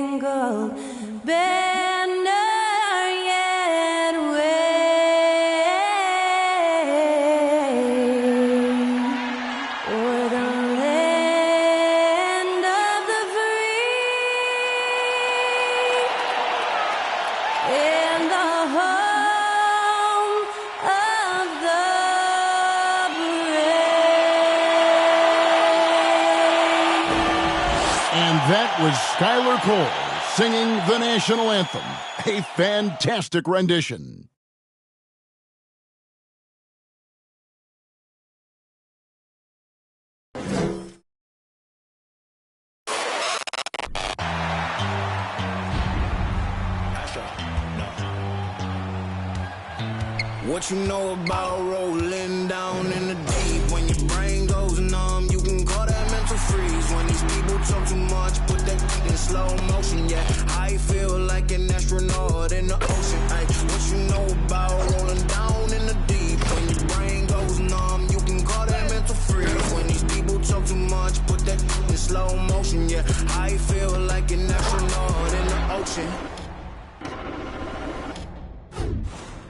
spangled banner yet wave o'er the land of the free and the home of the brave. And that was Skylar Cole singing the national anthem. A fantastic rendition. What you know about rolling down in the deep? When your brain goes numb, you can call that mental freeze. When these people talk too much, put that in slow motion, yeah. I feel like an astronaut in the ocean, ay. What you know about rolling down in the deep? When your brain goes numb, you can call that mental freeze. When these people talk too much, put that in slow motion, yeah. I feel like an astronaut in the ocean.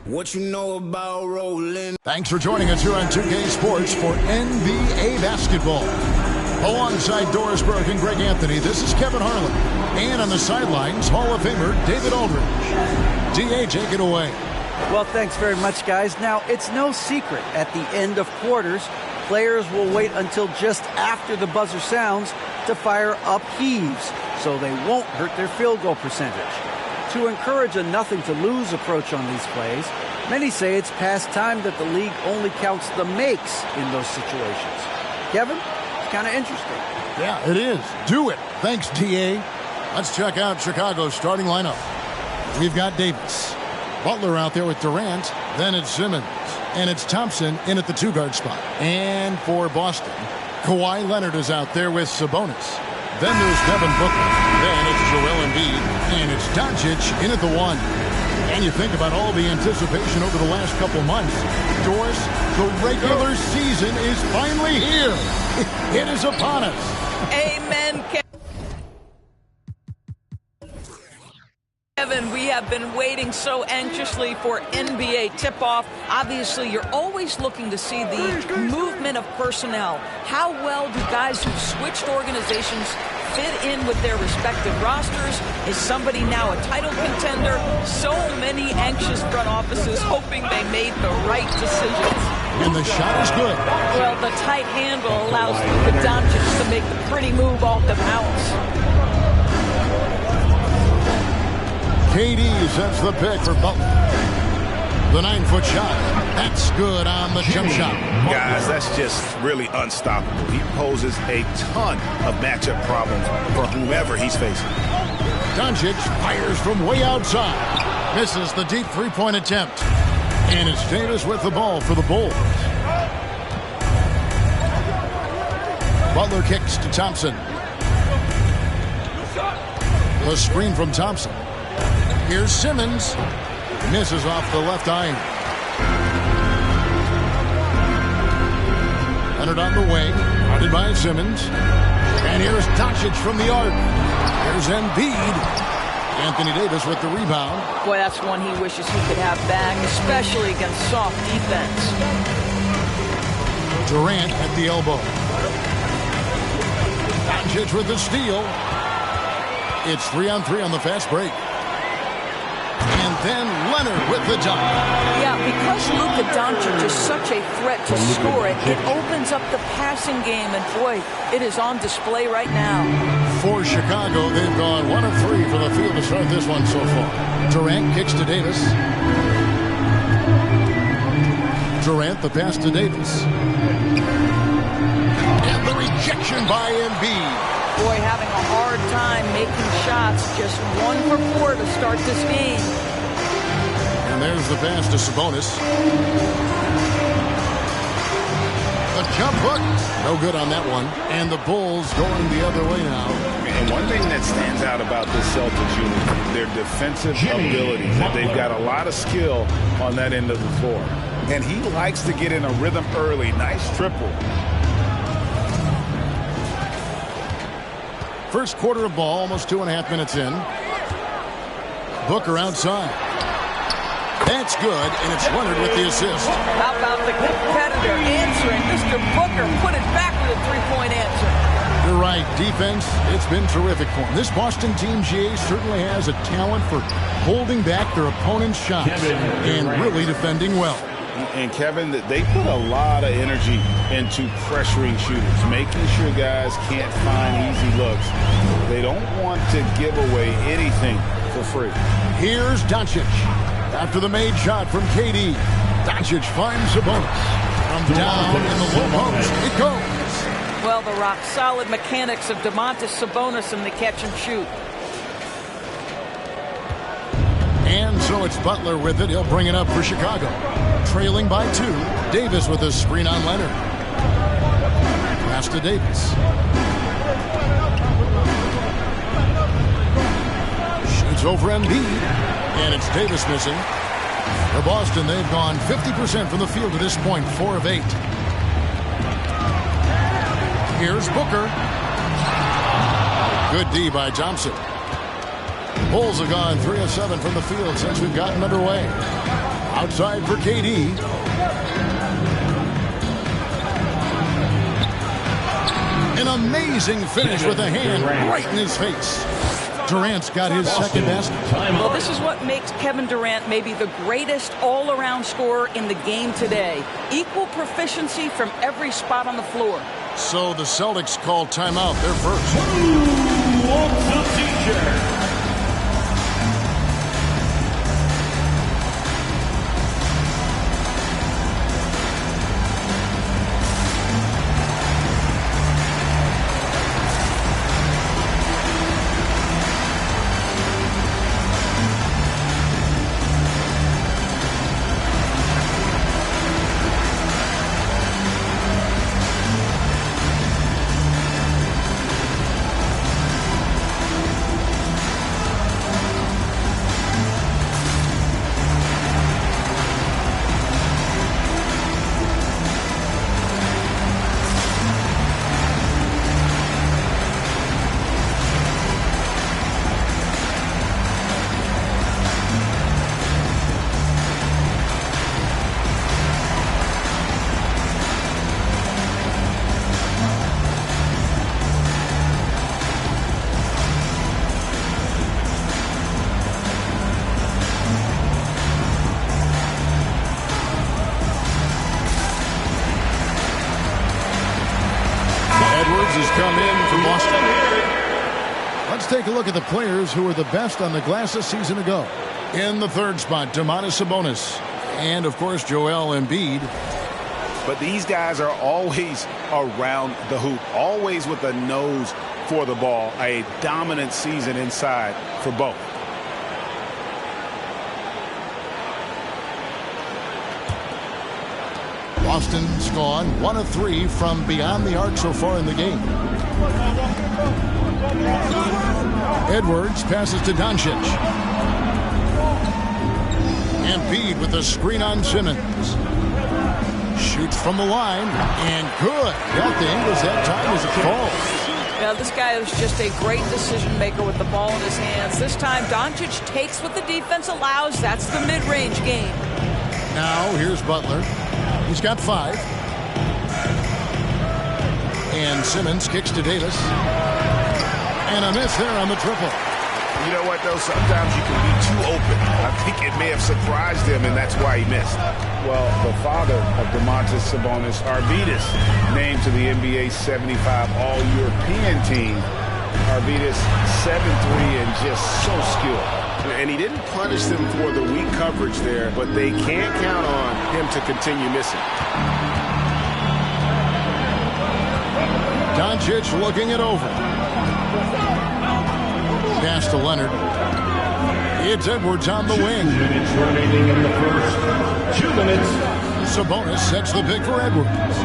What you know about rolling? Thanks for joining us here on 2K Sports for NBA basketball. Alongside Doris Burke and Greg Anthony, this is Kevin Harlan. And on the sidelines, Hall of Famer David Aldridge. D.A., take it away. Well, thanks very much, guys. Now, it's no secret at the end of quarters, players will wait until just after the buzzer sounds to fire up heaves, so they won't hurt their field goal percentage. To encourage a nothing-to-lose approach on these plays, many say it's past time that the league only counts the makes in those situations. Kevin, it's kind of interesting. Yeah, it is. Do it. Thanks, T.A. Let's check out Chicago's starting lineup. We've got Davis. Butler out there with Durant. Then it's Simmons. And it's Thompson in at the two-guard spot. And for Boston, Kawhi Leonard is out there with Sabonis. Then there's Devin Booker. Then it's Joel Embiid. And it's Doncic in at the one. And you think about all the anticipation over the last couple months. Doris, the regular season is finally here. It is upon us. Amen, Kevin. We have been waiting so anxiously for NBA tip-off. Obviously, you're always looking to see the movement of personnel. How well do guys who've switched organizations fit in with their respective rosters? Is somebody now a title contender? So many anxious front offices hoping they made the right decisions. And the shot is good. Well, the tight handle allows Luka Doncic to make the pretty move off the bounce. KD sets the pick for Butler. The 9-foot shot. That's good on the jump shot. Guys, that's just really unstoppable. He poses a ton of matchup problems for whomever he's facing. Doncic fires from way outside. Misses the deep three-point attempt. And it's Davis with the ball for the Bulls. Butler kicks to Thompson. The screen from Thompson. Here's Simmons. Misses off the left iron. Leonard on the wing. Guarded by Simmons. And here's Doncic from the arc. Here's Embiid. Anthony Davis with the rebound. Boy, that's one he wishes he could have back, especially against soft defense. Durant at the elbow. Doncic with the steal. It's 3-on-3 on the fast break. And then Leonard with the dunk. Yeah, because Luka Doncic is such a threat to score it, it opens up the passing game, and boy, it is on display right now. For Chicago, they've gone 1 of 3 from the field to start this one so far. Durant kicks to Davis. Durant, the pass to Davis. And the rejection by Embiid. Boy, having a hard time making shots. Just 1 for 4 to start this game. And there's the pass to Sabonis. The jump hook. No good on that one. And the Bulls going the other way now. And one thing that stands out about this Celtics unit, their defensive ability. They've got a lot of skill on that end of the floor. And he likes to get in a rhythm early. Nice triple. First quarter of ball, almost 2.5 minutes in. Booker outside. That's good, and it's Leonard with the assist. How about the competitor answering? Mr. Booker put it back with a three-point answer. You're right. Defense, it's been terrific for him. This Boston team, GA, certainly has a talent for holding back their opponent's shots and really defending well. And, Kevin, they put a lot of energy into pressuring shooters, making sure guys can't find easy looks. They don't want to give away anything for free. Here's Doncic. After the made shot from KD, Doncic finds Sabonis. From down in the low post, it goes. Well, the rock-solid mechanics of Domantas Sabonis in the catch and shoot. And so it's Butler with it. He'll bring it up for Chicago. Trailing by 2. Davis with a screen on Leonard. Pass to Davis. Shoots over Embiid. And it's Davis missing. For Boston, they've gone 50% from the field to this point, 4 of 8. Here's Booker. Good D by Thompson. Bulls have gone 3 of 7 from the field since we've gotten underway. Outside for KD. An amazing finish with a hand right in his face. Durant's got his second basket. Well, this is what makes Kevin Durant maybe the greatest all-around scorer in the game today. Equal proficiency from every spot on the floor. So the Celtics call timeout. They're first. Who wants a t-shirt? Let's take a look at the players who were the best on the glass a season ago. In the third spot, Domantas Sabonis. And, of course, Joel Embiid. But these guys are always around the hoop, always with a nose for the ball. A dominant season inside for both. Boston's gone 1 of 3 from beyond the arc so far in the game. Edwards passes to Doncic. Embiid with a screen on Simmons. Shoots from the line, and good. Got the Ingles that time as it falls. Now, this guy is just a great decision maker with the ball in his hands. This time, Doncic takes what the defense allows. That's the mid-range game. Now, here's Butler. He's got 5. And Simmons kicks to Davis. And a miss there on the triple. You know what, though? Sometimes you can be too open. I think it may have surprised him, and that's why he missed. Well, the father of Domantas Sabonis, Arvydas, named to the NBA 75 All-European team. Arvydas, 7'3", and just so skilled. And he didn't punish them for the weak coverage there, but they can't count on him to continue missing. Doncic looking it over. Pass to Leonard. It's Edwards on the wing. 2 minutes remaining in the first. 2 minutes. Sabonis sets the pick for Edwards.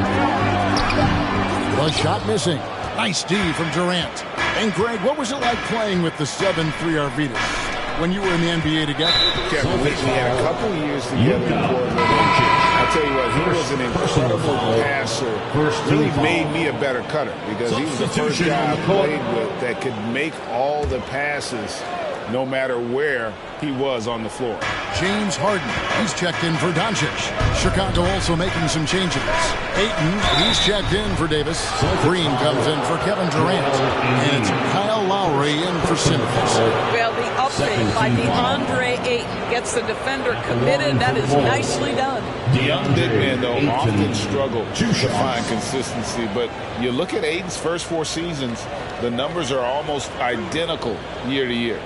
The shot missing. Nice D from Durant. And Greg, what was it like playing with the 7'3" Arvydas? when you were in the NBA together? Kevin, we had a couple years together in Portland. I'll tell you what, he was an incredible passer. Really made me a better cutter because he was the first guy I played with that could make all the passes no matter where he was on the floor. James Harden, he's checked in for Doncic. Chicago also making some changes. Ayton, he's checked in for Davis. Green comes in for Kevin Durant. And it's Kyle Lowry in for Simmons. Well, the update by DeAndre Ayton gets the defender committed. That is nicely done. Young big men, though, often struggle to find consistency. But you look at Ayton's first 4 seasons, the numbers are almost identical year to year.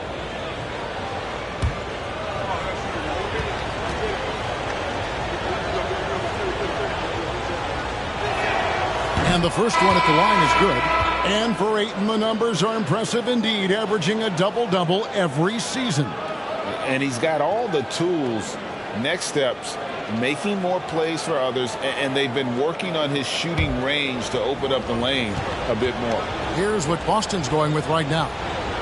And the first one at the line is good. And for Ayton, the numbers are impressive indeed, averaging a double-double every season. And he's got all the tools. Next steps, making more plays for others, and they've been working on his shooting range to open up the lane a bit more. Here's what Boston's going with right now.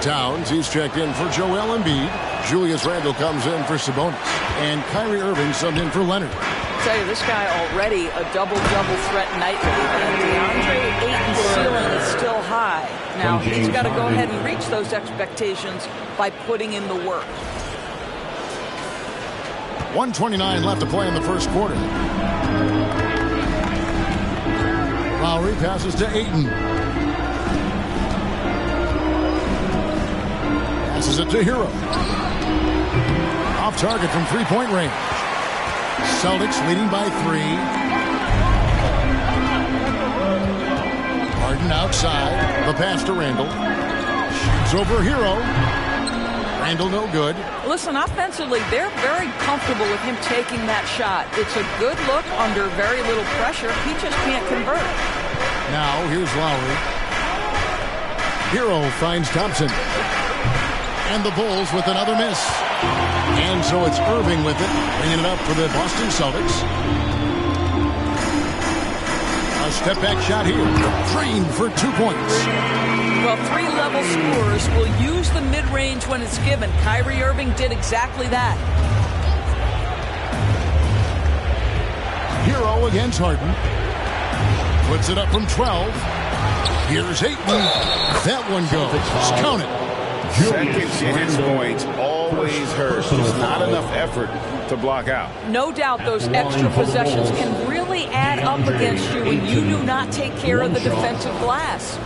Towns, he's checked in for Joel Embiid. Julius Randle comes in for Sabonis. And Kyrie Irving subbed in for Leonard. I'll tell you, this guy already a double-double threat nightly. And DeAndre Ayton's ceiling is still high. Now, he's got to go ahead and reach those expectations by putting in the work. 1:29 left to play in the first quarter. Lowry passes to Ayton. Passes it to Hero. Off target from three-point range. Celtics leading by 3. Harden outside. The pass to Randle. Shoots over Hero. Randle no good. Listen, offensively, they're very comfortable with him taking that shot. It's a good look under very little pressure. He just can't convert. Now, here's Lowry. Hero finds Thompson. And the Bulls with another miss. And so it's Irving with it, bringing it up for the Boston Celtics. A step-back shot here. Drained for 2 points. Well, 3-level scorers will use the mid-range when it's given. Kyrie Irving did exactly that. Hero against Harden. Puts it up from 12. Here's Ayton. That one goes. Count it. Second chance points always hurt. There's not enough effort to block out. No doubt those extra possessions can really add up against you when you do not take care of the defensive glass.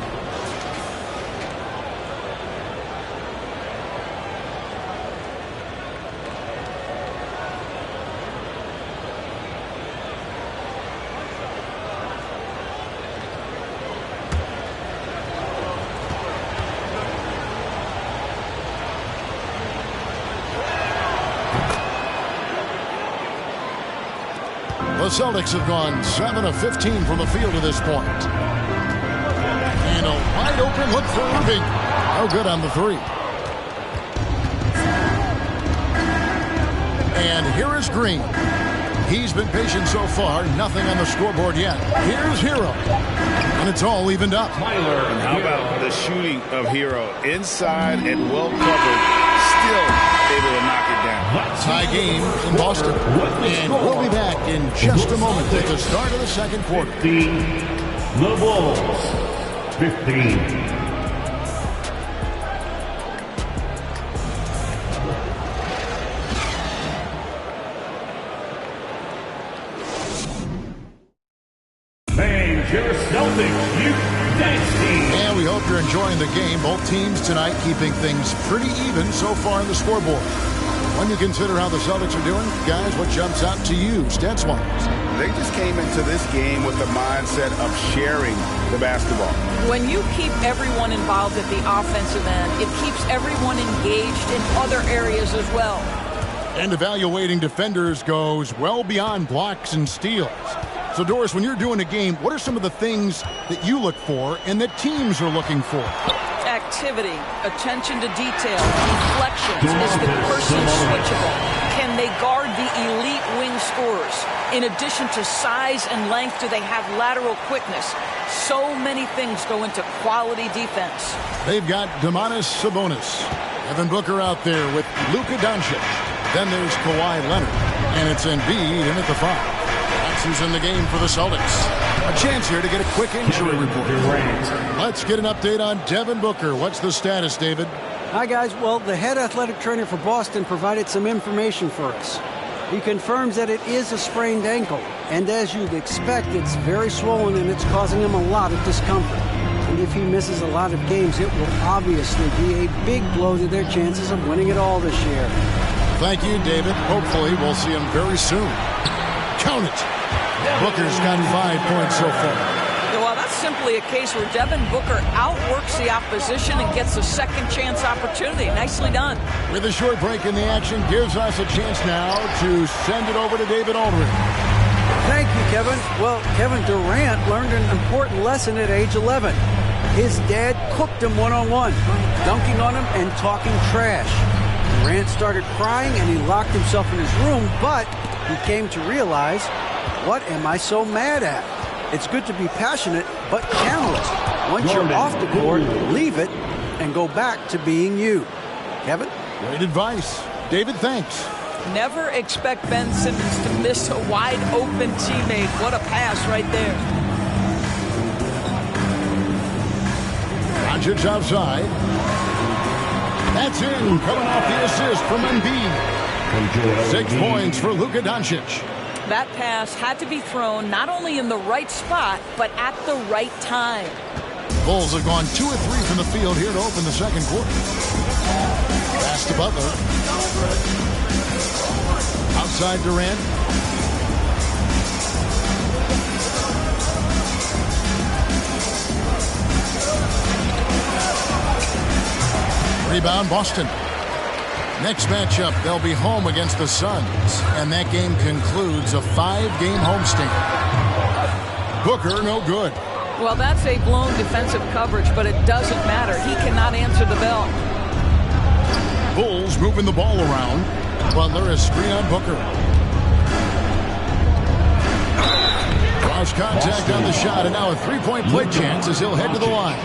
The Celtics have gone 7 of 15 from the field to this point. And a wide open look for Irving. No good on the 3. And here is Green. He's been patient so far. Nothing on the scoreboard yet. Here's Hero. And it's all evened up. And how about the shooting of Hero? Inside and well covered. Still able to knock it down. Tie game in Boston. And we'll be back in just a moment at the start of the second quarter. The Bulls, 15. And we hope you're enjoying the game. Both teams tonight keeping things pretty even so far on the scoreboard. When you consider how the Celtics are doing, guys, what jumps out to you, stats-wise? They just came into this game with the mindset of sharing the basketball. When you keep everyone involved at the offensive end, it keeps everyone engaged in other areas as well. And evaluating defenders goes well beyond blocks and steals. So, Doris, when you're doing a game, what are some of the things that you look for and that teams are looking for? Activity, attention to detail, deflections. Is the person switchable? Can they guard the elite wing scorers? In addition to size and length, do they have lateral quickness? So many things go into quality defense. They've got Domantas Sabonis. Devin Booker out there with Luka Doncic. Then there's Kawhi Leonard. And it's Embiid in at the 5. That's who's in the game for the Celtics. A chance here to get a quick injury report. Let's get an update on Devin Booker. What's the status, David? Hi, guys. Well, the head athletic trainer for Boston provided some information for us. He confirms that it is a sprained ankle. And as you'd expect, it's very swollen and it's causing him a lot of discomfort. And if he misses a lot of games, it will obviously be a big blow to their chances of winning it all this year. Thank you, David. Hopefully, we'll see him very soon. Count it. Booker's got 5 points so far. Well, that's simply a case where Devin Booker outworks the opposition and gets a second chance opportunity. Nicely done. With a short break in the action, gives us a chance now to send it over to David Aldridge. Thank you, Kevin. Well, Kevin Durant learned an important lesson at age 11. His dad cooked him one-on-one, dunking on him and talking trash. Durant started crying and he locked himself in his room, but he came to realize, what am I so mad at? It's good to be passionate, but channel it. Once you're off the court, leave it and go back to being you. Kevin? Great advice. David, thanks. Never expect Ben Simmons to miss a wide-open teammate. What a pass right there. Doncic outside. That's in. Coming off the assist from Embiid. 6 points for Luka Doncic. That pass had to be thrown not only in the right spot, but at the right time. Bulls have gone 2 of 3 from the field here to open the second quarter. Pass to Butler. Outside Durant. Rebound Boston. Next matchup, they'll be home against the Suns. And that game concludes a 5-game homestand. Booker, no good. Well, that's a blown defensive coverage, but it doesn't matter. He cannot answer the bell. Bulls moving the ball around. Butler a screen on Booker. Draws contact on the shot, and now a 3-point play chance as he'll head to the line.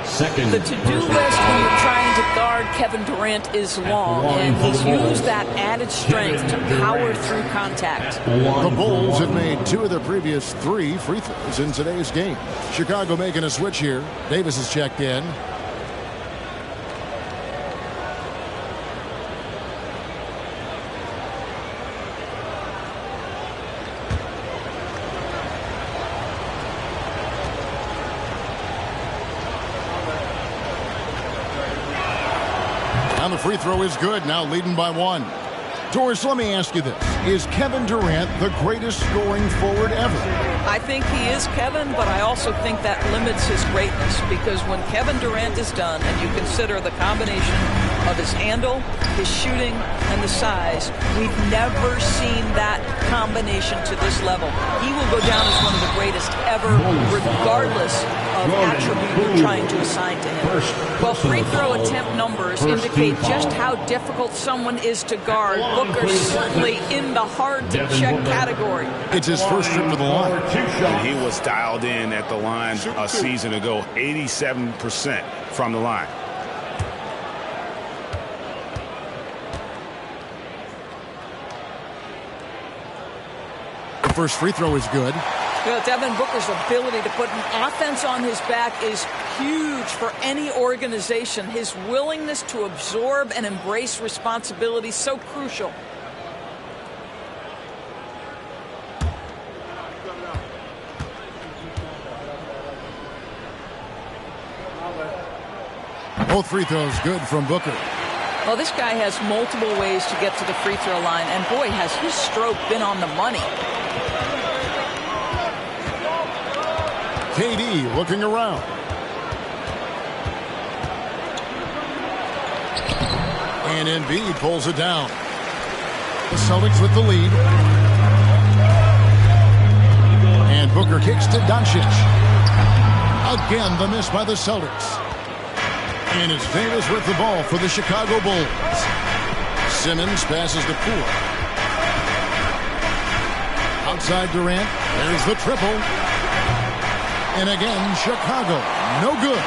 Second. The to-do list when you're trying to guard Kevin Durant is long, and he's used that added strength to power through contact. The Bulls have made 2 of their previous 3 free throws in today's game. Chicago making a switch here. Davis is checked in. And the free throw is good, now leading by 1. Doris, let me ask you this. Is Kevin Durant the greatest scoring forward ever? I think he is, Kevin, but I also think that limits his greatness, because when Kevin Durant is done and you consider the combination of his handle, his shooting, and the size, we've never seen that combination to this level. He will go down as one of the greatest ever, regardless of attribute you're trying to assign to him. Well, free throw attempt numbers indicate just how difficult someone is to guard. Booker's certainly in the hard-to-check category. It's his first trip to the line. And he was dialed in at the line a season ago, 87% from the line. The first free throw is good. Well, Devin Booker's ability to put an offense on his back is huge for any organization. His willingness to absorb and embrace responsibility, so crucial. Both free throws good from Booker. Well, this guy has multiple ways to get to the free throw line, and boy, has his stroke been on the money. KD looking around. And Embiid pulls it down. The Celtics with the lead. And Booker kicks to Doncic. Again, the miss by the Celtics. And it's Davis with the ball for the Chicago Bulls. Simmons passes to Poole. Outside Durant. There's the triple. And again, Chicago. No good.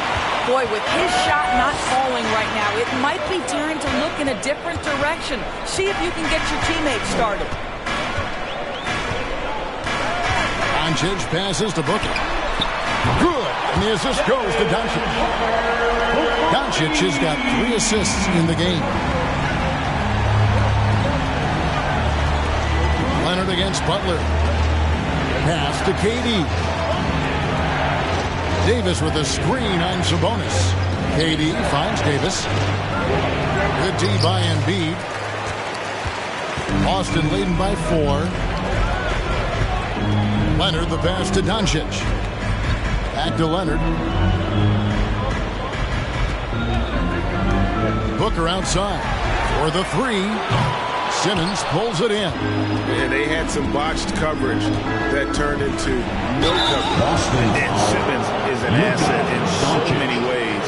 Boy, with his shot not falling right now, it might be time to look in a different direction. See if you can get your teammates started. Doncic passes to Booker. Good. And the assist goes to Doncic. Doncic has got 3 assists in the game. Leonard against Butler. Pass to KD. Davis with a screen on Sabonis. KD finds Davis. Good D by Embiid. Boston leading by 4. Leonard the pass to Doncic. Back to Leonard. Booker outside for the 3. Simmons pulls it in. And they had some botched coverage that turned into no coverage. And Simmons is an asset in so many ways.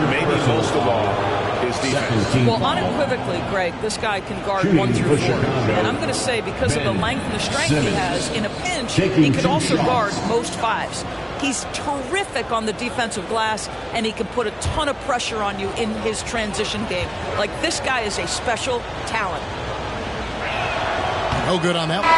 Maybe most of all, his defense. Well, unequivocally, Greg, this guy can guard 1 through 4. And I'm going to say because of the length and the strength he has, in a pinch, he could also guard most 5s. He's terrific on the defensive glass, and he can put a ton of pressure on you in his transition game. Like, this guy is a special talent. No good on that one.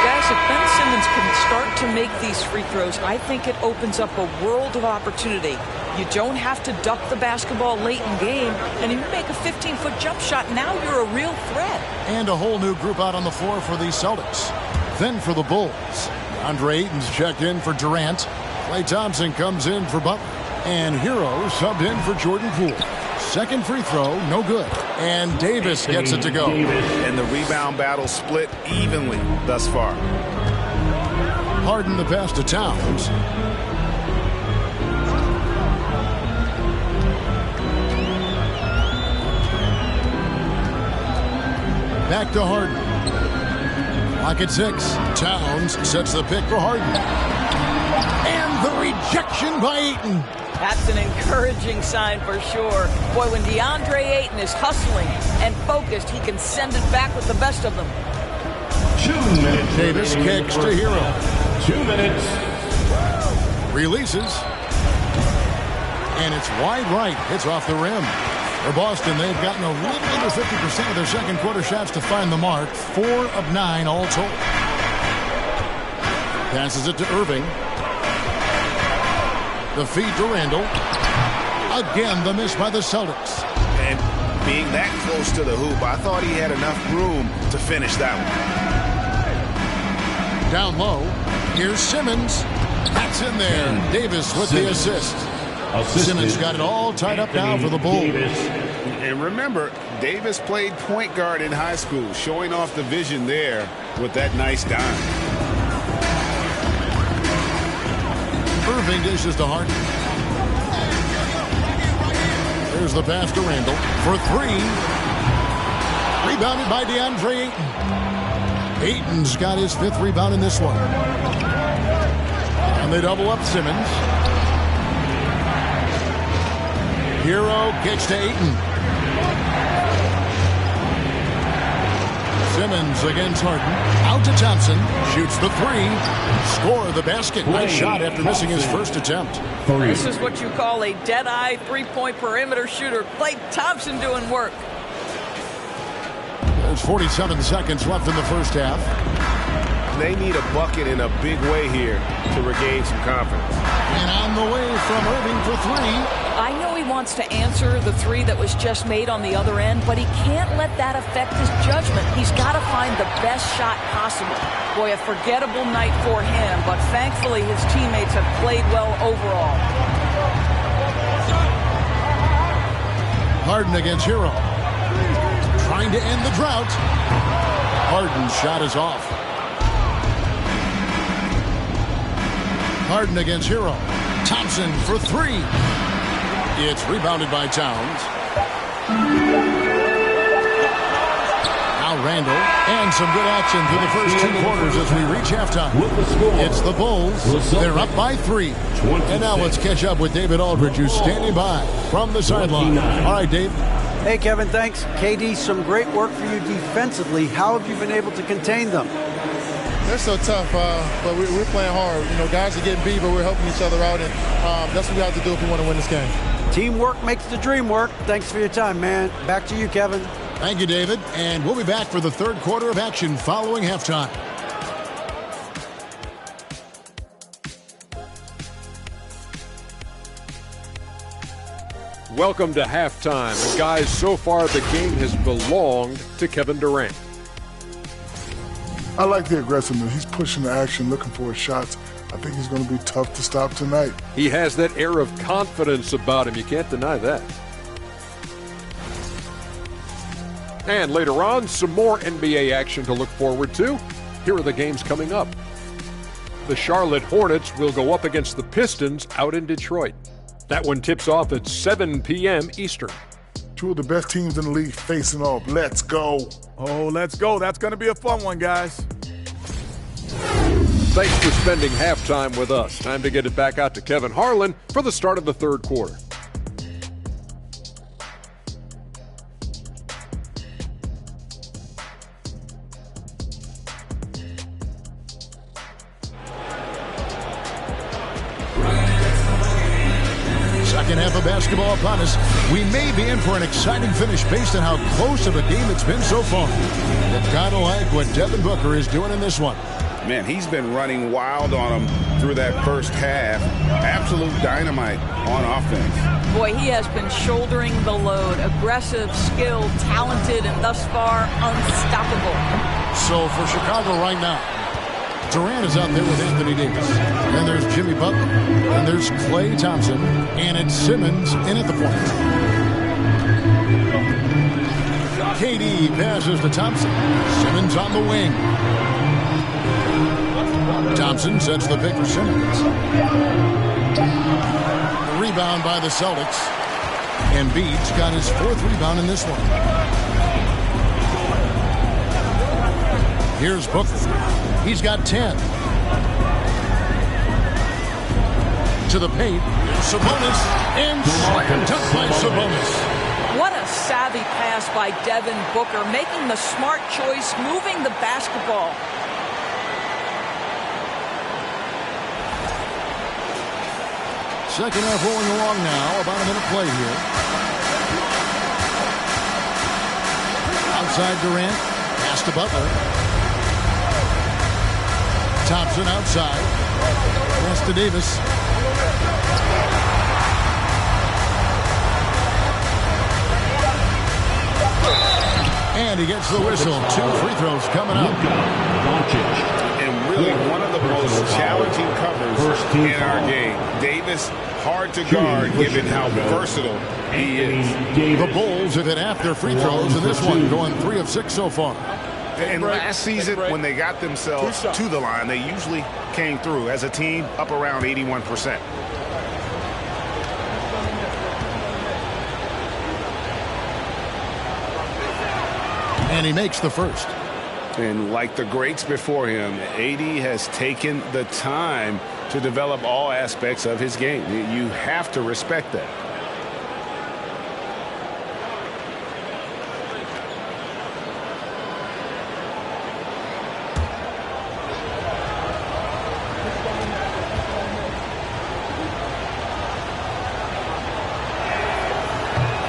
Guys, if Ben Simmons can start to make these free throws, I think it opens up a world of opportunity. You don't have to duck the basketball late in game, and if you make a 15-foot jump shot, now you're a real threat. And a whole new group out on the floor for the Celtics. Then for the Bulls, Andre Ayton's checked in for Durant. Klay Thompson comes in for Butler. And Hero subbed in for Jordan Poole. Second free throw, no good. And Davis gets it to go. And the rebound battle split evenly thus far. Harden the pass to Towns. Back to Harden. Clock at 6. Towns sets the pick for Harden. And the rejection by Ayton. That's an encouraging sign for sure. Boy, when DeAndre Ayton is hustling and focused, he can send it back with the best of them. 2 minutes. Davis kicks to Hero. 2 minutes. Releases. And it's wide right. Hits off the rim. For Boston, they've gotten a little under 50% of their second quarter shots to find the mark. 4 of 9 all told. Passes it to Irving. The feed to Randall. Again, the miss by the Celtics. And being that close to the hoop, I thought he had enough room to finish that one. Down low. Here's Simmons. That's in there. Davis with the assist. Simmons got it all tied up now for the Bulls. And remember, Davis played point guard in high school, showing off the vision there with that nice dime. Irving dishes to Harden. There's the pass to Randall for 3. Rebounded by DeAndre Ayton. Ayton's got his 5th rebound in this one. And they double up Simmons. Hero kicks to Ayton. Simmons against Harden. Out to Thompson. Shoots the 3. Score the basket. Nice shot after missing his first attempt. This is what you call a dead-eye three-point perimeter shooter. Klay Thompson doing work. There's 47 seconds left in the first half. They need a bucket in a big way here to regain some confidence. And on the way from Irving for 3. I know he wants to answer the 3 that was just made on the other end, but he can't let that affect his judgment. He's got to find the best shot possible. Boy, a forgettable night for him, but thankfully his teammates have played well overall. Harden against Hero. Trying to end the drought. Harden's shot is off. Harden against Hero. Thompson for 3. It's rebounded by Towns. Now Randall. And some good action through the first 2 quarters as we reach halftime. It's the Bulls. They're up by 3. And now let's catch up with David Aldridge, who's standing by from the sideline. All right, Dave. Hey, Kevin, thanks. KD, some great work for you defensively. How have you been able to contain them? They're so tough, but we're playing hard. You know, guys are getting beat, but we're helping each other out, and that's what we have to do if we want to win this game. Teamwork makes the dream work. Thanks for your time, man. Back to you, Kevin. Thank you, David. And we'll be back for the third quarter of action following halftime. Welcome to halftime. And guys, so far the game has belonged to Kevin Durant. I like the aggressiveness. He's pushing the action, looking for his shots. I think he's going to be tough to stop tonight. He has that air of confidence about him. You can't deny that. And later on, some more NBA action to look forward to. Here are the games coming up. The Charlotte Hornets will go up against the Pistons out in Detroit. That one tips off at 7 p.m. Eastern. Two of the best teams in the league facing off. Let's go. Oh, let's go. That's going to be a fun one, guys. Thanks for spending halftime with us. Time to get it back out to Kevin Harlan for the start of the third quarter. Second half of basketball upon us. We may be in for an exciting finish based on how close of a game it's been so far. You've got to like what Devin Booker is doing in this one. Man, he's been running wild on him through that first half. Absolute dynamite on offense. Boy, he has been shouldering the load. Aggressive, skilled, talented, and thus far unstoppable. So for Chicago right now, Durant is out there with Anthony Davis. Then there's Jimmy Butler. Then there's Klay Thompson. And it's Simmons in at the point. KD passes to Thompson. Simmons on the wing. Thompson sets the pick for Simmons. The rebound by the Celtics. Embiid's got his fourth rebound in this one. Here's Booker. He's got 10. To the paint. Sabonis. And slam dunk by Sabonis. What a savvy pass by Devin Booker, making the smart choice, moving the basketball. Second half rolling along now. About a minute play here. Outside Durant. Pass to Butler. Thompson outside. Pass to Davis. And he gets the whistle. 2 free throws coming up. And really one of the most challenging covers in our game. Davis, hard to guard given how versatile he is. The Bulls have hit half their free throws in this one, going 3 of 6 so far. And last season, when they got themselves to the line, they usually came through as a team up around 81%. And he makes the first. And like the greats before him, AD has taken the time to develop all aspects of his game. You have to respect that.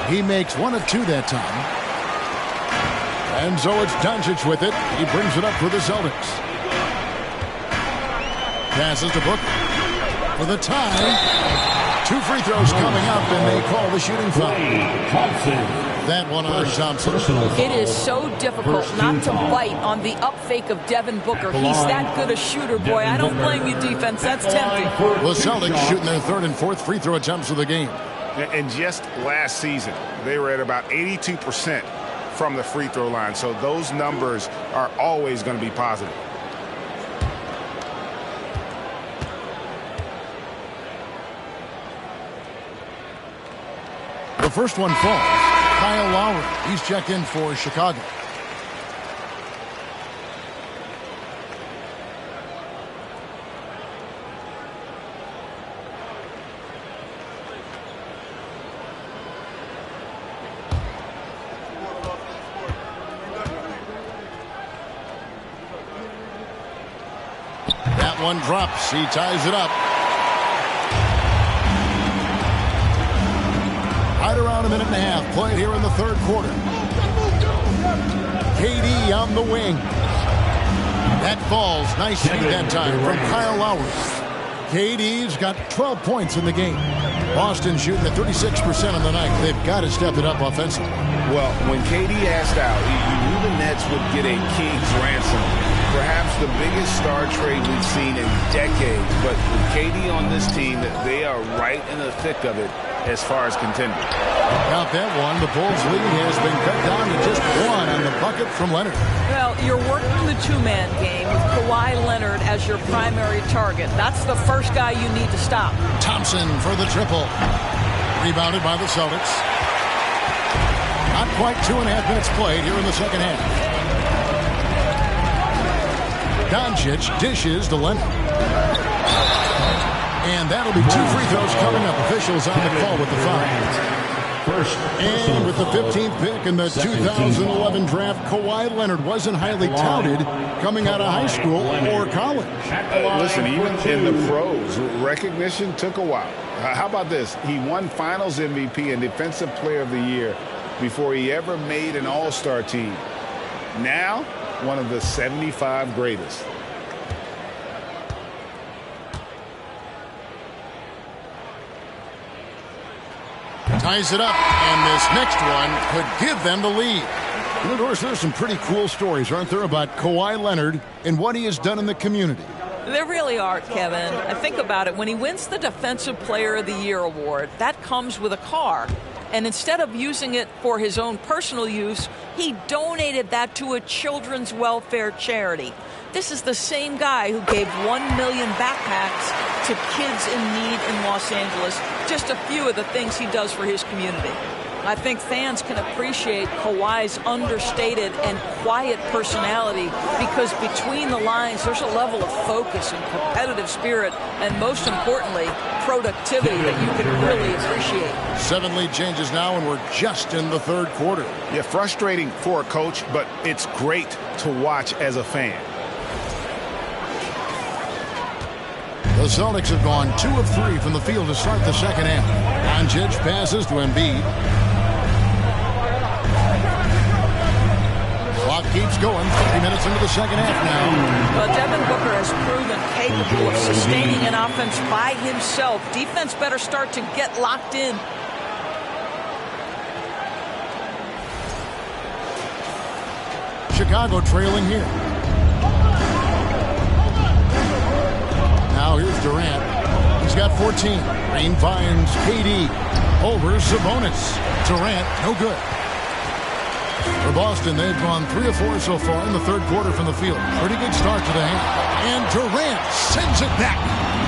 He makes 1 of 2 that time. And so it's Doncic with it. He brings it up for the Celtics. Passes to Booker for the tie. 2 free throws coming up, and they call the shooting foul. That one on Thompson. It is so difficult not to bite on the up fake of Devin Booker. He's that good a shooter, boy. I don't blame you, defense. That's tempting. The Celtics shooting their 3rd and 4th free throw attempts of the game. And just last season, they were at about 82% from the free throw line. So those numbers are always going to be positive. The first one falls. Kyle Lowry. He's checked in for Chicago. That one drops. He ties it up. minute and a half played here in the third quarter. KD on the wing. That falls. Nice shoot that time from Kyle Lowry. KD's got 12 points in the game. Boston shooting at 36% on the night. They've got to step it up offensively. Well, when KD asked out, you knew the Nets would get a king's ransom. Perhaps the biggest star trade we've seen in decades. But with KD on this team, they are right in the thick of it as far as contending. Count that one. The Bulls' lead has been cut down to just one on the bucket from Leonard. Well, you're working the two-man game with Kawhi Leonard as your primary target. That's the first guy you need to stop. Thompson for the triple. Rebounded by the Celtics. Not quite 2.5 minutes played here in the second half. Doncic dishes to Leonard. And that'll be 2 free throws coming up. Officials on the call with the foul. And with the 15th pick in the 2011 draft, Kawhi Leonard wasn't highly touted coming out of high school or college. Listen, even in the pros, recognition took a while. How about this? He won Finals MVP and Defensive Player of the Year before he ever made an All-Star team. Now, one of the 75 greatest. Ties it up, and this next one could give them the lead. And of course, there's some pretty cool stories, aren't there, about Kawhi Leonard and what he has done in the community. There really are, Kevin. I think about it. When he wins the Defensive Player of the Year award, that comes with a car. And instead of using it for his own personal use, he donated that to a children's welfare charity. This is the same guy who gave 1 million backpacks to kids in need in Los Angeles. Just a few of the things he does for his community. I think fans can appreciate Kawhi's understated and quiet personality because between the lines, there's a level of focus and competitive spirit, and most importantly, productivity that you can really appreciate. 7 lead changes now, and we're just in the third quarter. Yeah, frustrating for a coach, but it's great to watch as a fan. The Celtics have gone 2 of 3 from the field to start the second half. Doncic passes to Embiid. Clock keeps going. 30 minutes into the second half now. Well, Devin Booker has proven capable of sustaining an offense by himself. Defense better start to get locked in. Chicago trailing here. Now here's Durant. He's got 14. Green finds KD. Over Sabonis. Durant, no good. For Boston, they've gone 3 of 4 so far in the third quarter from the field. Pretty good start to the hand. And Durant sends it back.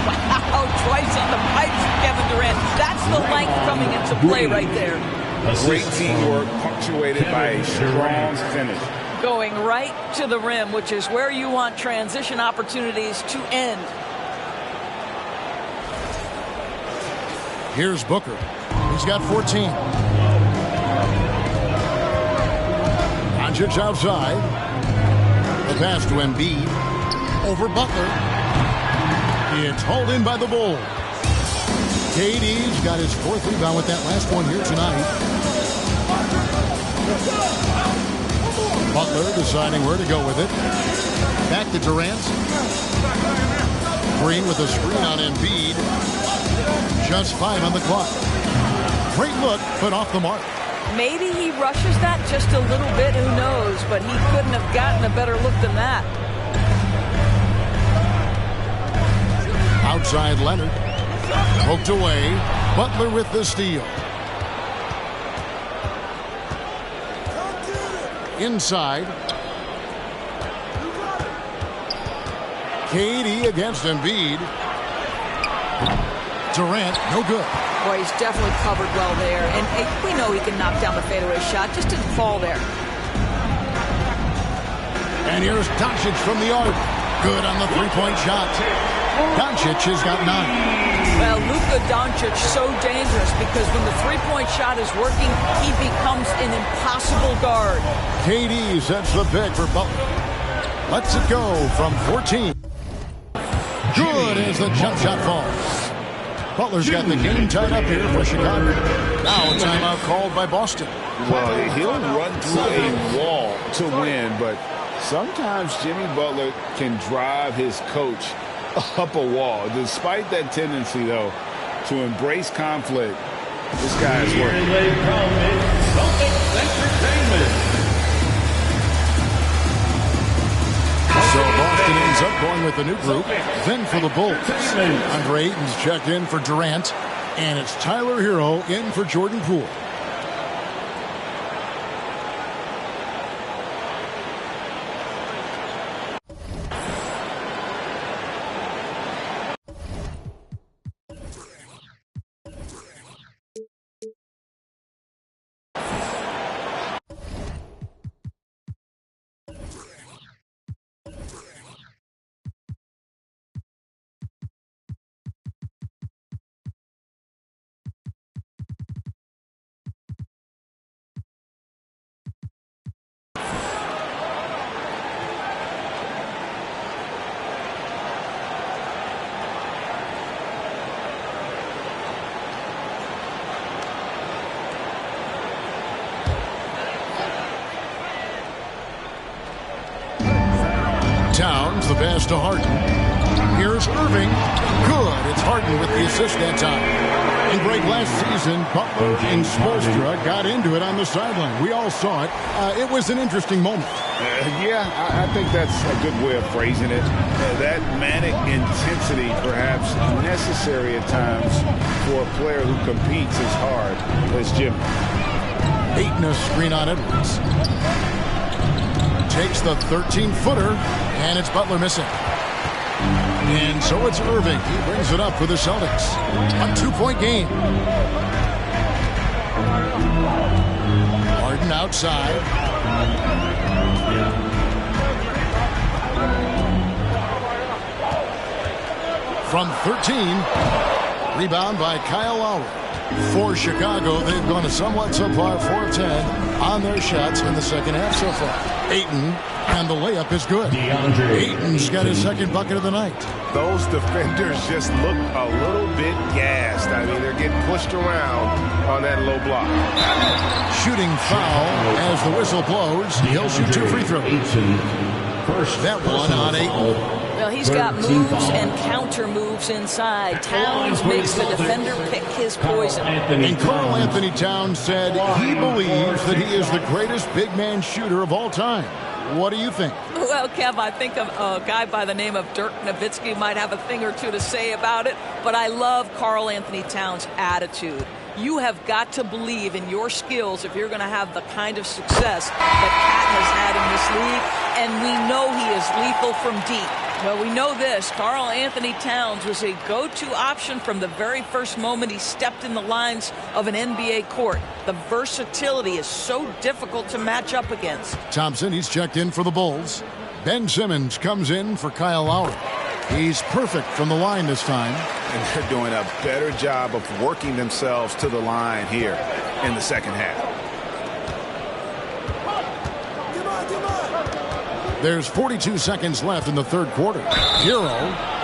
Wow, twice on the pipes, Kevin Durant. That's the length coming into play right there. Great teamwork punctuated by a strong finish. Going right to the rim, which is where you want transition opportunities to end. Here's Booker. He's got 14. Doncic outside. The pass to Embiid. Over Butler. It's hauled in by the Bulls. KD's got his 4th rebound with that last one here tonight. Butler deciding where to go with it. Back to Durant. Green with a screen on Embiid. Just 5 on the clock. Great look, but off the mark. Maybe he rushes that just a little bit, who knows, but he couldn't have gotten a better look than that. Outside Leonard. Poked away. Butler with the steal. Inside. KD against Embiid. Durant, no good. Boy, he's definitely covered well there. And we know he can knock down the fadeaway shot. Just didn't fall there. And here's Doncic from the arc. Good on the three-point shot. Doncic has got 9. Well, Luka Doncic so dangerous because when the three-point shot is working, he becomes an impossible guard. KD sets the pick for Butler. Lets it go from 14. Good as the jump shot falls. Butler's got the game tied up here for Chicago. Now a timeout called by Boston. Well, he'll run through a wall to win, but sometimes Jimmy Butler can drive his coach up a wall. Despite that tendency, though, to embrace conflict, this guy is working. Here they come. It's Celtics Entertainment. So Boston ends up going with the new group. Then for the Bulls, Andre Ayton's checked in for Durant, and it's Tyler Hero in for Jordan Poole. Towns, the pass to Harden. Here's Irving. Good. It's Harden with the assist that time. And Greg, last season, Butler and Spoelstra got into it on the sideline. We all saw it. It was an interesting moment. Yeah, I think that's a good way of phrasing it. That manic intensity, perhaps necessary at times for a player who competes as hard as Jimmy. Ayton a screen on Edwards. Takes the 13-footer, and it's Butler missing. And so it's Irving. He brings it up for the Celtics. A 2-point game. Harden outside. From 13, rebound by Kyle Lowry. For Chicago, they've gone a somewhat subpar 4 of 10 on their shots in the second half so far. Ayton, and the layup is good. Ayton's got his second bucket of the night. Those defenders just look a little bit gassed. I mean, they're getting pushed around on that low block. Shooting foul as the whistle blows. He'll shoot 2 free throws. That one on Ayton. Well, he's got moves and counter moves inside. Towns makes the defender pick his poison. And Karl Anthony Towns said he believes that he is the greatest big man shooter of all time. What do you think? Well, Kev, I think a guy by the name of Dirk Nowitzki might have a thing or two to say about it, but I love Karl Anthony Towns' attitude. You have got to believe in your skills if you're going to have the kind of success that Cat has had in this league, and we know he is lethal from deep. Well, we know this. Karl Anthony Towns was a go-to option from the very first moment he stepped in the lines of an NBA court. The versatility is so difficult to match up against. Thompson, he's checked in for the Bulls. Ben Simmons comes in for Kyle Lowry. He's perfect from the line this time. And they're doing a better job of working themselves to the line here in the second half. There's 42 seconds left in the third quarter. Hero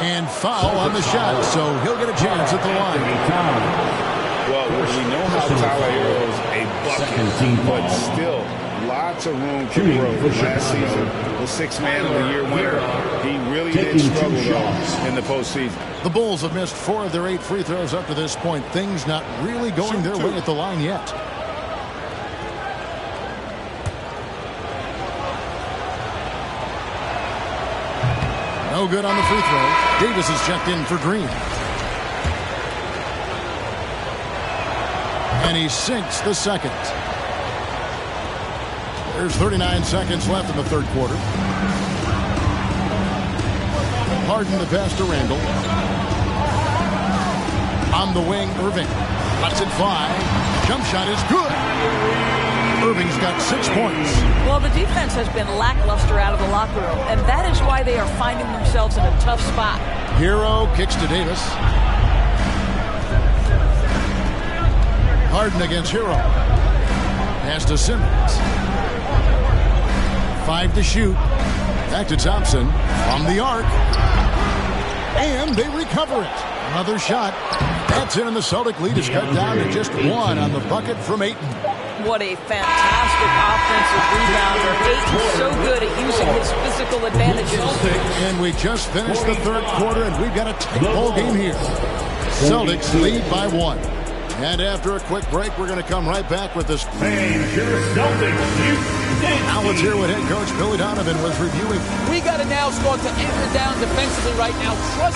and foul on the shot, so he'll get a chance at the line. Well, we know how Tyler Hero is a bucket, but still lots of room for growth. Last season, the 6th man of the year winner, he really did struggle though in the postseason. The Bulls have missed 4 of their 8 free throws up to this point. Things not really going their way at the line yet. No good on the free throw. Davis is checked in for Green. And he sinks the second. There's 39 seconds left in the third quarter. Harden the pass to Randall. On the wing, Irving. Lets it fly. Jump shot is good. Irving's got 6 points. Well, the defense has been lackluster out of the locker room, and that is why they are finding themselves in a tough spot. Hero kicks to Davis. Harden against Hero. Pass to Simmons. 5 to shoot. Back to Thompson from the arc. And they recover it. Another shot. That's in, and the Celtic lead is cut down to just 1 on the bucket from Ayton. What a fantastic offensive rebounder. Ayton's so good at using his physical advantages. And we just finished the third quarter, and we've got a tight ball game here. Celtics lead by 1. And after a quick break, we're going to come right back with this. Now let's hear what head coach Billy Donovan was reviewing. We got to now start to anchor down defensively right now. Trust.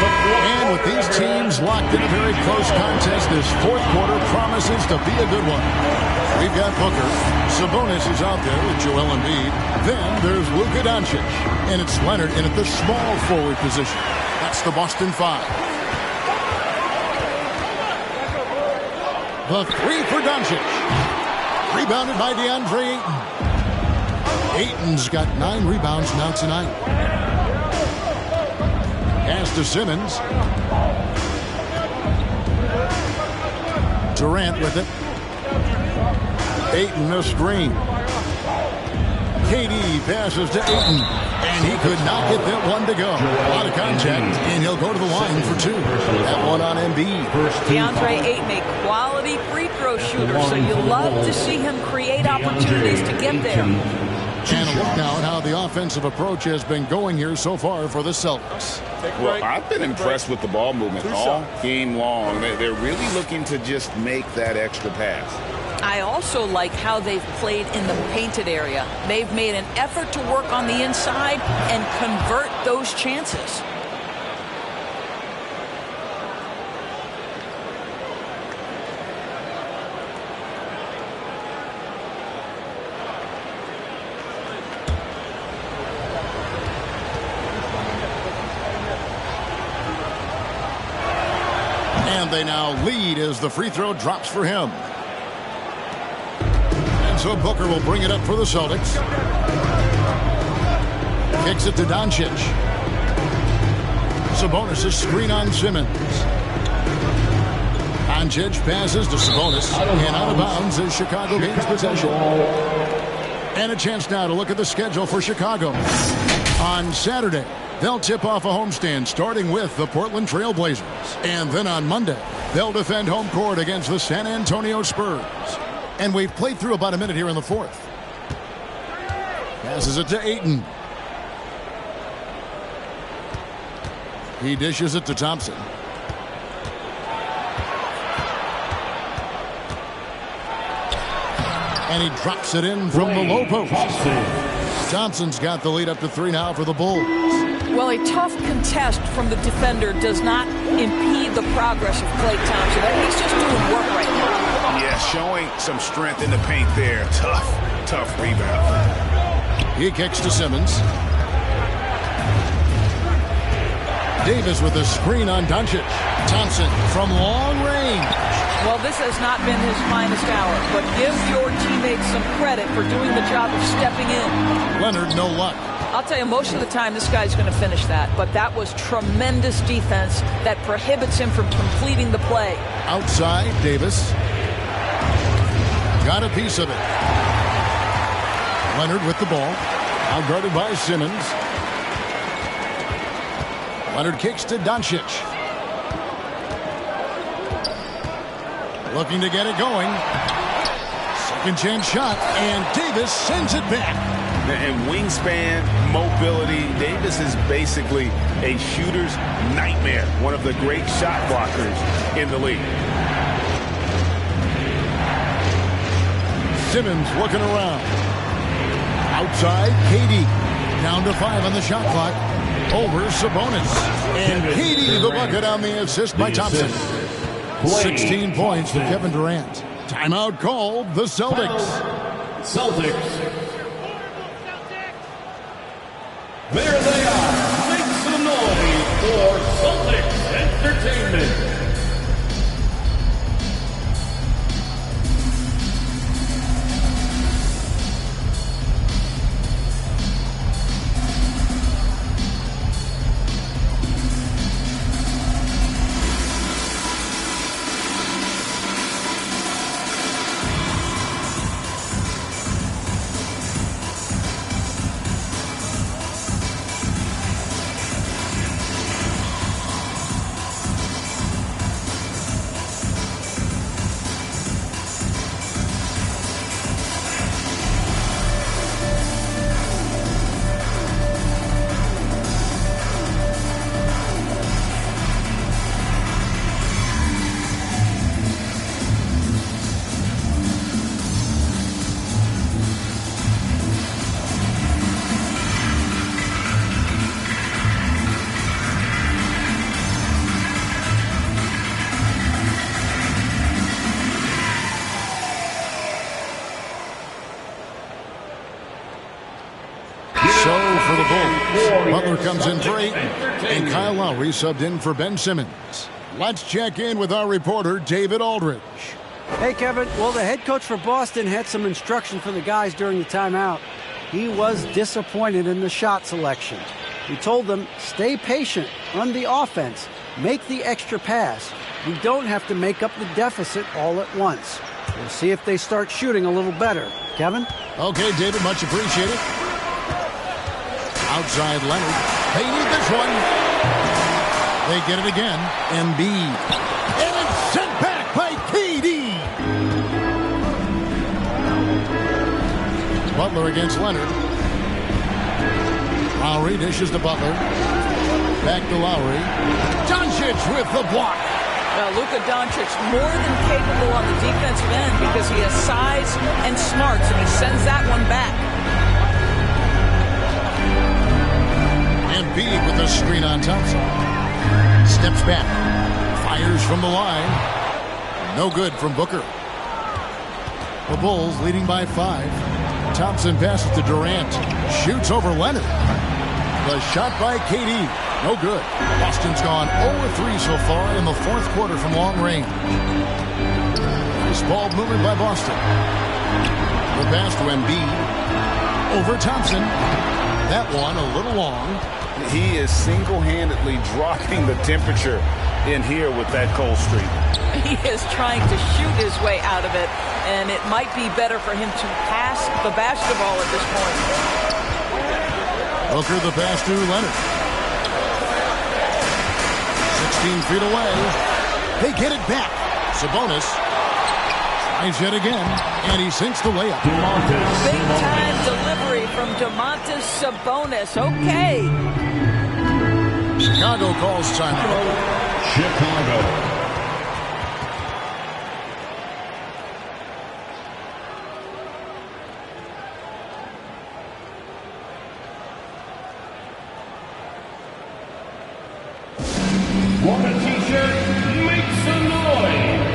And with these teams locked in a very close contest, this fourth quarter promises to be a good one. We've got Booker. Sabonis is out there with Joel Embiid. Then there's Luka Doncic. And it's Leonard in at the small forward position. That's the Boston 5. The 3 for Doncic. Rebounded by DeAndre Ayton. Ayton's got 9 rebounds now tonight. Pass to Simmons. Durant with it. Ayton a screen. KD passes to Ayton. And he could not get that one to go. A lot of contact, and he'll go to the line for 2. That one on Embiid. DeAndre Ayton, a quality free throw shooter, so you love to see him create opportunities to get there. And a look now at how the offensive approach has been going here so far for the Celtics. Well, I've been impressed with the ball movement all game long. They're really looking to just make that extra pass. I also like how they've played in the painted area. They've made an effort to work on the inside and convert those chances. And they now lead as the free throw drops for him. So Booker will bring it up for the Celtics. Kicks it to Doncic. Sabonis a screen on Simmons. Doncic passes to Sabonis. And out of bounds as Chicago gains possession. And a chance now to look at the schedule for Chicago. On Saturday, they'll tip off a homestand starting with the Portland Trail Blazers. And then on Monday, they'll defend home court against the San Antonio Spurs. And we've played through about a minute here in the fourth. Passes it to Ayton. He dishes it to Thompson. And he drops it in from the low post. Thompson's got the lead up to 3 now for the Bulls. Well, a tough contest from the defender does not impede the progress of Klay Thompson. He's just doing work right now. Yeah, showing some strength in the paint there. Tough rebound. He kicks to Simmons. Davis with a screen on Doncic. Thompson from long range. Well, this has not been his finest hour, but give your teammates some credit for doing the job of stepping in. Leonard, no luck. I'll tell you, most of the time this guy's going to finish that, but that was tremendous defense that prohibits him from completing the play. Outside, Davis. Got a piece of it. Leonard with the ball. Out guarded by Simmons. Leonard kicks to Doncic. Looking to get it going. Second chance shot, and Davis sends it back. And wingspan, mobility, Davis is basically a shooter's nightmare. One of the great shot blockers in the league. Simmons looking around. Outside, KD. Down to 5 on the shot clock. Over Sabonis. And KD the bucket on the assist by Thompson. 16 points for Kevin Durant. Timeout called the Celtics. Celtics. There they are. Make some noise for Celtics Entertainment. for the Bulls. Butler comes in for Ayton, and Kyle Lowry subbed in for Ben Simmons. Let's check in with our reporter, David Aldridge. Hey, Kevin. Well, the head coach for Boston had some instruction for the guys during the timeout. He was disappointed in the shot selection. He told them, stay patient, run the offense, make the extra pass. We don't have to make up the deficit all at once. We'll see if they start shooting a little better. Kevin? Okay, David, much appreciated. Outside Leonard. They need this one. They get it again. Embiid. And it's sent back by KD. Butler against Leonard. Lowry dishes to Butler. Back to Lowry. Doncic with the block. Well, Luka Doncic more than capable on the defensive end because he has size and smarts, and he sends that one back. Embiid with the screen on Thompson. Steps back. Fires from the line. No good from Booker. The Bulls leading by 5. Thompson passes to Durant. Shoots over Leonard. The shot by KD. No good. Boston's gone 0-3 so far in the fourth quarter from long range. Nice ball movement by Boston. The pass to Embiid. Over Thompson. That one a little long. He is single-handedly dropping the temperature in here with that cold streak. He is trying to shoot his way out of it, and it might be better for him to pass the basketball at this point. Booker the pass to Leonard. 16 feet away. They get it back. Sabonis tries yet again, and he sinks the layup. Big time delivery from Domantas Sabonis. Okay. Chicago calls timeout. Chicago. Want a t-shirt? Make some noise!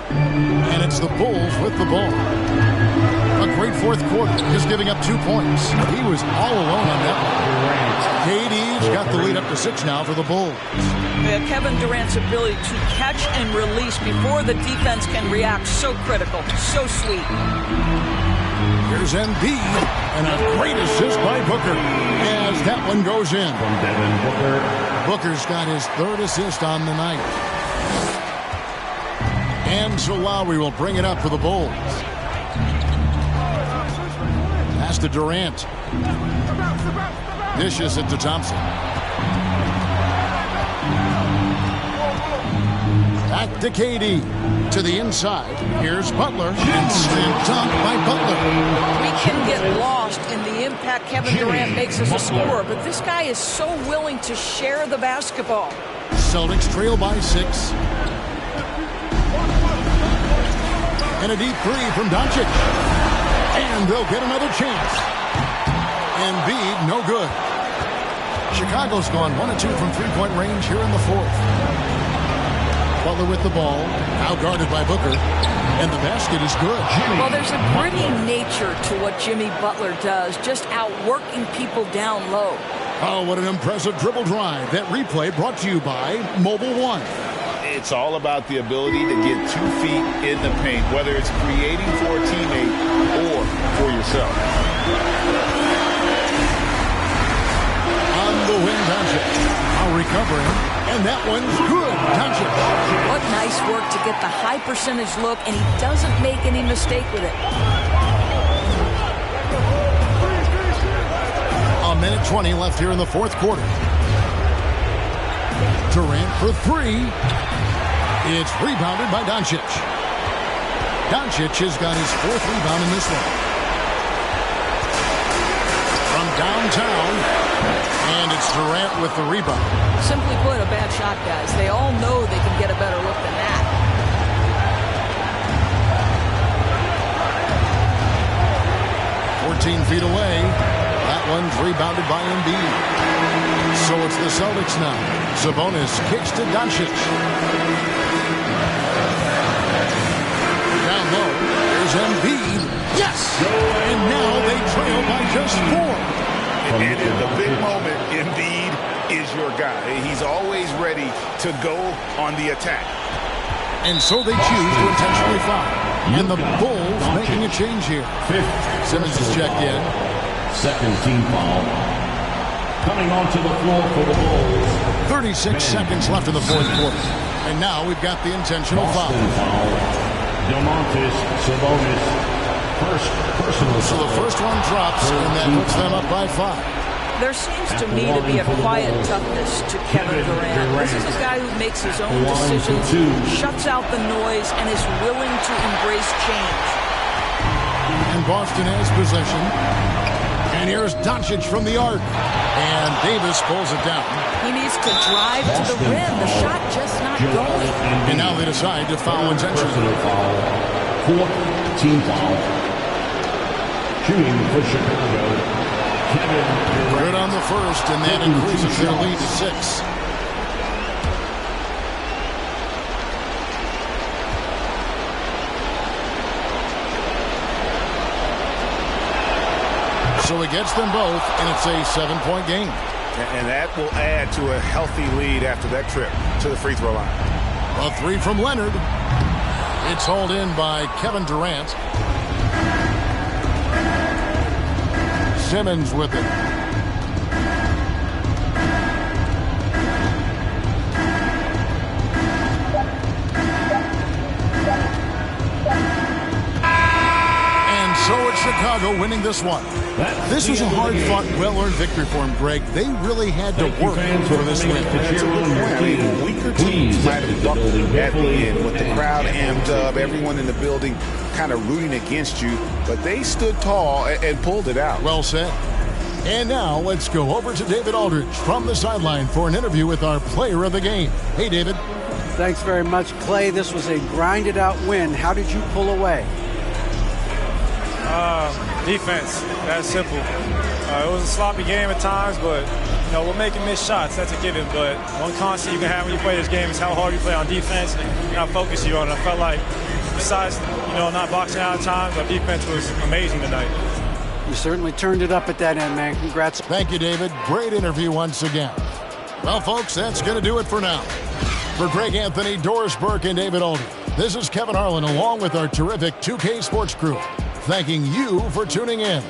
And it's the Bulls with the ball. A great fourth quarter, just giving up 2 points. He was all alone on that one. KD's got the lead up to 6 now for the Bulls. Yeah, Kevin Durant's ability to catch and release before the defense can react, so critical, so sweet. Here's Embiid, and a great assist by Booker as that one goes in. From Devin Booker. Booker's got his 3rd assist on the night. And so Lowry will bring it up for the Bulls. Pass to Durant. Dishes it to Thompson. Back to KD. To the inside. Here's Butler. And slam dunk by Butler. We can get lost in the impact Kevin Durant makes as a scorer, but this guy is so willing to share the basketball. Celtics trail by 6. And a deep 3 from Doncic. And they'll get another chance. Embiid, no good. Chicago's gone 1 of 2 from three-point range here in the fourth. Butler with the ball, now guarded by Booker, and the basket is good. Well, there's a gritty nature to what Jimmy Butler does, just outworking people down low. Oh, what an impressive dribble drive. That replay brought to you by Mobile One. It's all about the ability to get 2 feet in the paint, whether it's creating for a teammate or for yourself. On the wing, Doncic. Now recovering, and that one's good. Doncic. What nice work to get the high percentage look, and he doesn't make any mistake with it. A minute 20 left here in the fourth quarter. Durant for 3. It's rebounded by Doncic. Doncic has got his 4th rebound in this one. From downtown, and it's Durant with the rebound. Simply put, a bad shot, guys. They all know they can get a better look than that. Feet away. That one's rebounded by Embiid. So it's the Celtics now. Sabonis kicks to Doncic. Down low. There's Embiid. Yes! And now they trail by just 4. And in the big moment, Embiid is your guy. He's always ready to go on the attack. And so they choose to intentionally foul. And the Bulls making a change here. Simmons is checked in. Second team foul. Coming onto the floor for the Bulls. 36 seconds left in the fourth quarter. And now we've got the intentional foul. Domantas Sabonis. First personal. So the first one drops, and that puts them up by 5. There seems to me to be a quiet toughness to Kevin Durant. This is a guy who makes his own decisions, shuts out the noise, and is willing to embrace change. And Boston has possession. And here's Doncic from the arc. And Davis pulls it down. He needs to drive to the rim. The shot just not going. And now they decide to foul intentionally. 4th team foul. Shooting for Chicago. Good on the first, and that increases their lead to 6. So he gets them both, and it's a 7-point game. And that will add to a healthy lead after that trip to the free throw line. A 3 from Leonard. It's hauled in by Kevin Durant. Simmons with it. And so it's Chicago winning this one. This was a hard-fought, well-earned victory for him, Greg. They really had to work for this win. That's a good point. I mean, weaker teams might have buckled at the end with the crowd amped up, everyone in the building kind of rooting against you, but they stood tall and pulled it out. Well said. And now let's go over to David Aldridge from the sideline for an interview with our player of the game. Hey, David. Thanks very much, Clay. This was a grinded-out win. How did you pull away? Defense. That's simple. It was a sloppy game at times, but we're making missed shots. That's a given. But one constant you can have when you play this game is how hard you play on defense and how focused you are. And I felt like, besides not boxing out at times, our defense was amazing tonight. You certainly turned it up at that end, man. Congrats. Thank you, David. Great interview once again. Well, folks, that's going to do it for now. For Greg Anthony, Doris Burke, and David Aldridge, this is Kevin Harlan along with our terrific 2K Sports crew, thanking you for tuning in.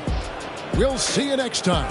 We'll see you next time.